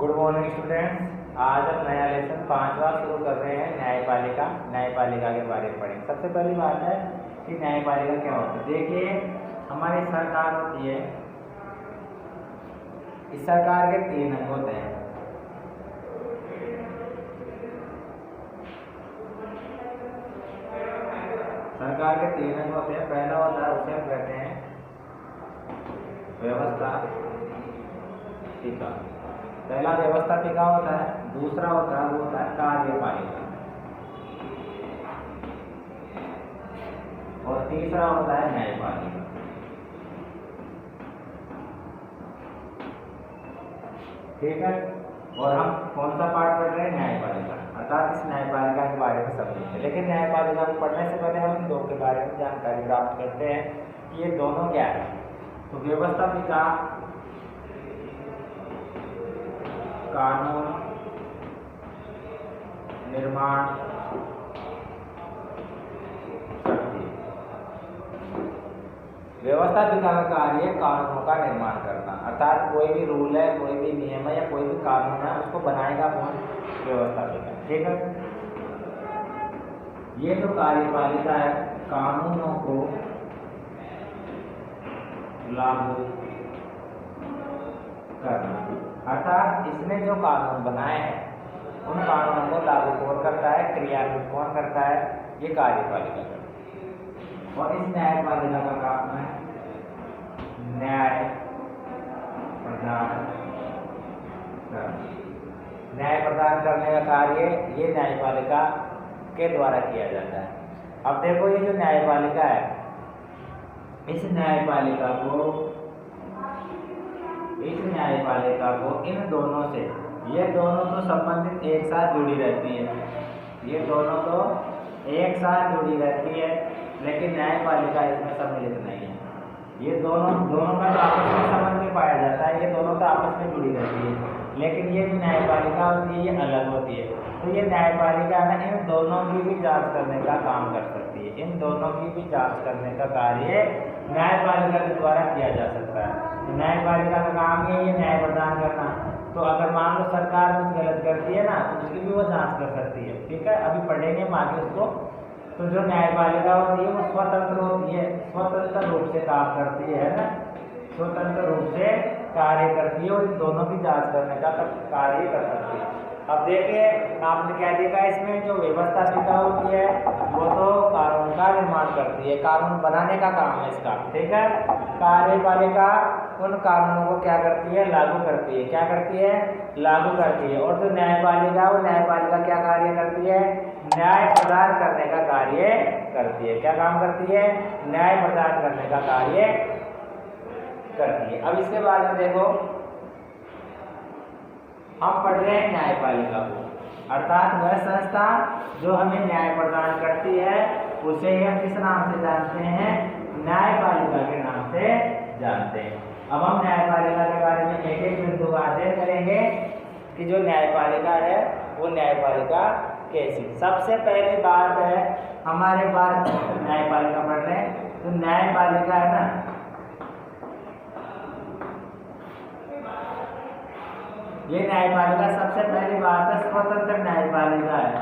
Good morning students. आज हम नया लेसन 5वां शुरू कर रहे हैं। न्यायपालिका के बारे में पढ़ेंगे। सबसे पहली बात है कि न्यायपालिका क्या होती है। देखिए, हमारी सरकार होती है, इस सरकार के 3 अंग होते हैं। सरकार के 3 अंग होते हैं। पहला होता है, उसे हम कहते हैं व्यवस्थापिका। पहला व्यवस्थापिका होता है, दूसरा होता है वो होता है कार्यपालिका, और तीसरा होता है न्यायपालिका। ठीक है, और हम कौन सा पाठ पढ़ रहे हैं? न्यायपालिका। अर्थात इस न्यायपालिका के बारे में समझेंगे। लेकिन न्यायपालिका को पढ़ने से पहले हम इन दो के बारे में जानकारी प्राप्त करते हैं कि ये दोनों क्या है। तो व्यवस्थापिका कानून निर्माण करती है। व्यवस्थापिका का कार्य है कानूनों का निर्माण करना। अर्थात कोई भी रूल है, कोई भी नियम है या कोई भी कानून है, उसको बनाएगा कौन? व्यवस्थापिका। ठीक है, ये जो कार्यपालिका है कानूनों को लागू करना। अर्थात इसने जो कानून बनाए हैं उन कानूनों को लागू कौन करता है? क्रियान्वित कौन करता है? ये कार्यपालिका करता है। और इस न्यायपालिका का काम है न्याय प्रदान करना। न्याय प्रदान करने का कार्य ये न्यायपालिका के द्वारा किया जाता है। अब देखो, ये जो न्यायपालिका है, इस न्यायपालिका को इन दोनों से, ये दोनों तो संबंधित एक साथ जुड़ी रहती है, ये दोनों तो एक साथ जुड़ी रहती है, लेकिन न्यायपालिका इसमें सम्मिलित नहीं है। ये दोनों का तो आपस में संबंध नहीं पाया जाता है, ये दोनों तो आपस में जुड़ी रहती है, लेकिन ये जो न्यायपालिका होती है ये अलग होती है। तो ये न्यायपालिका है ना, इन दोनों की भी जांच करने का काम कर सकती है। इन दोनों की भी जांच करने का कार्य न्यायपालिका के द्वारा किया जा सकता है। न्यायपालिका का काम है ये न्याय प्रदान करना। तो अगर मान लो सरकार कुछ गलत करती है ना, तो उसकी भी वो जांच कर सकती है। ठीक है, अभी पढ़ेंगे हम आगे उसको। तो जो न्यायपालिका होती है वो स्वतंत्र होती है, स्वतंत्र रूप से काम करती है ना, स्वतंत्र रूप से कार्य करती है और इन दोनों की जांच करने का कार्य कर सकती है। अब देखिए, आपने क्या देखा, इसमें जो व्यवस्थापिका होती है वो तो कानून का निर्माण करती है, कानून बनाने का काम है इसका। ठीक है, कार्यपालिका उन कानूनों को क्या करती है? लागू करती है। क्या करती है? लागू करती है। और जो न्यायपालिका, वो न्यायपालिका क्या कार्य करती है? न्याय प्रदान करने का कार्य करती है। क्या काम करती है? न्याय प्रदान करने का कार्य करती है। अब इसके बाद में देखो, हम पढ़ रहे हैं न्यायपालिका को, अर्थात वह संस्था जो हमें न्याय प्रदान करती है उसे हम किस नाम से जानते हैं? न्यायपालिका के नाम से जानते हैं। अब हम न्यायपालिका के बारे में एक एक बिंदु का अध्ययन करेंगे कि जो न्यायपालिका है वो न्यायपालिका कैसी। सबसे पहली बात है, हमारे पास न्यायपालिका पढ़ रहे हैं, तो न्यायपालिका है ना, ये न्यायपालिका सबसे पहली बात है स्वतंत्र न्यायपालिका है।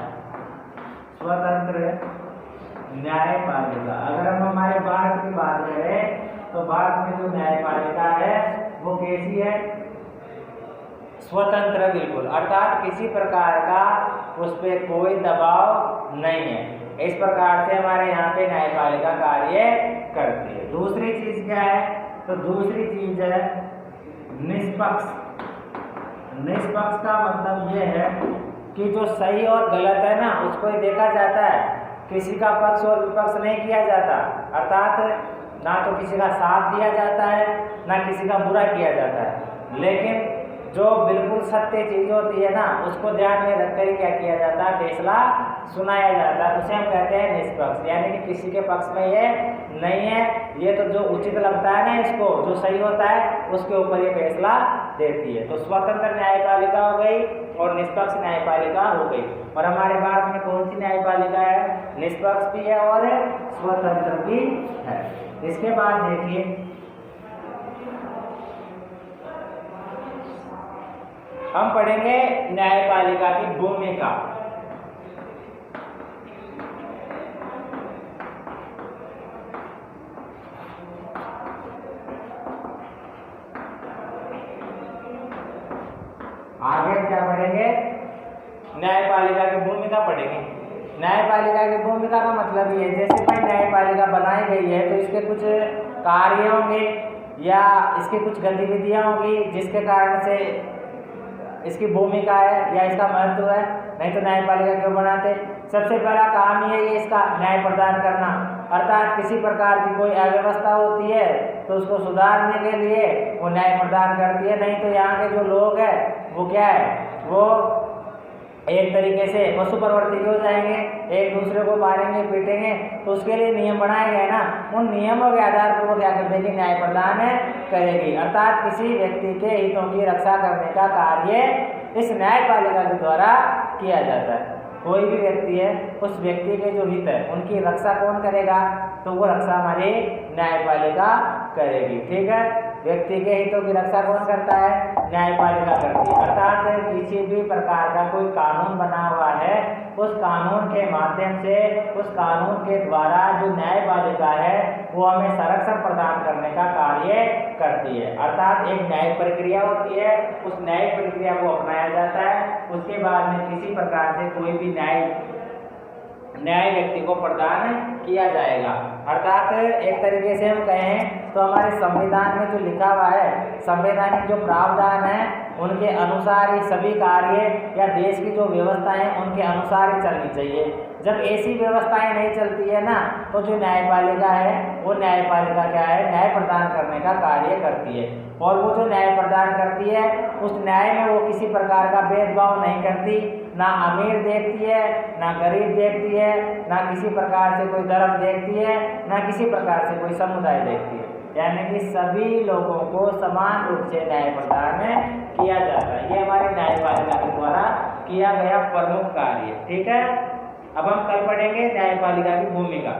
स्वतंत्र न्यायपालिका। अगर हम हमारे भारत की बात करें तो भारत में जो न्यायपालिका है वो कैसी है? स्वतंत्र, बिल्कुल। अर्थात किसी प्रकार का उस पर कोई दबाव नहीं है। इस प्रकार से हमारे यहाँ पे न्यायपालिका कार्य करती है। दूसरी चीज क्या है? तो दूसरी चीज है निष्पक्ष। निष्पक्ष का मतलब ये है कि जो सही और गलत है ना, उसको ही देखा जाता है, किसी का पक्ष और विपक्ष नहीं किया जाता। अर्थात ना तो किसी का साथ दिया जाता है ना किसी का बुरा किया जाता है, लेकिन जो बिल्कुल सत्य चीज होती है ना, उसको ध्यान में रखकर ही क्या किया जाता है? फैसला सुनाया जाता है। उसे हम कहते हैं निष्पक्ष, यानी कि किसी के पक्ष में ये नहीं है, ये तो जो उचित लगता है ना, इसको जो सही होता है उसके ऊपर ये फैसला देती है। तो स्वतंत्र न्यायपालिका हो गई और निष्पक्ष न्यायपालिका हो गई। और हमारे भारत में कौन सी न्यायपालिका है? निष्पक्ष भी है और स्वतंत्र भी है। इसके बाद देखिए, हम पढ़ेंगे न्यायपालिका की भूमिका। आगे क्या पढ़ेंगे? न्यायपालिका की भूमिका पढ़ेंगे। न्यायपालिका की भूमिका का मतलब ये है, जैसे भाई न्यायपालिका बनाई गई है तो इसके कुछ कार्य होंगे या इसकी कुछ गतिविधियां होंगी जिसके कारण से इसकी भूमिका है या इसका महत्व है, नहीं तो न्यायपालिका क्यों बनाते। सबसे पहला काम ही है ये इसका न्याय प्रदान करना, अर्थात किसी प्रकार की कोई अव्यवस्था होती है तो उसको सुधारने के लिए वो न्याय प्रदान करती है। नहीं तो यहाँ के जो लोग हैं वो क्या है, वो एक तरीके से पशु प्रवृत्ति के हो जाएंगे, एक दूसरे को मारेंगे पीटेंगे। तो उसके लिए नियम बनाए गए ना, उन नियमों के आधार पर वो क्या कर देगी, न्याय प्रदान करेगी। अर्थात किसी व्यक्ति के हितों की रक्षा करने का कार्य इस न्यायपालिका के द्वारा किया जाता है। कोई भी व्यक्ति है, उस व्यक्ति के जो हित है उनकी रक्षा कौन करेगा, तो वो रक्षा हमारी न्यायपालिका करेगी। ठीक है, व्यक्ति के हितों की रक्षा कौन करता है, न्यायपालिका करती है। अर्थात किसी भी प्रकार का कोई कानून बना हुआ है, उस कानून के माध्यम से, उस कानून के द्वारा जो न्यायपालिका है वो हमें संरक्षण प्रदान करने का कार्य करती है। अर्थात एक न्यायिक प्रक्रिया होती है, उस न्यायिक प्रक्रिया को अपनाया जाता है, उसके बाद में किसी प्रकार से कोई भी न्याय व्यक्ति को प्रदान किया जाएगा। अर्थात एक तरीके से हम कहें तो हमारे संविधान में जो लिखा हुआ है, संवैधानिक जो प्रावधान है उनके अनुसार ही सभी कार्य या देश की जो व्यवस्था है उनके अनुसार ही चलनी चाहिए। जब ऐसी व्यवस्थाएं नहीं चलती है ना, तो जो न्यायपालिका है वो न्यायपालिका क्या है, न्याय प्रदान करने का कार्य करती है। और वो जो न्याय प्रदान करती है उस न्याय में वो किसी प्रकार का भेदभाव नहीं करती, ना अमीर देखती है, ना गरीब देखती है, ना किसी प्रकार से कोई धर्म देखती है, ना किसी प्रकार से कोई समुदाय देखती है। यानी कि सभी लोगों को समान रूप से न्याय प्रदान किया जाता है। ये हमारी न्यायपालिका के द्वारा किया गया प्रमुख कार्य। ठीक है, अब हम कल पढ़ेंगे न्यायपालिका की भूमिका।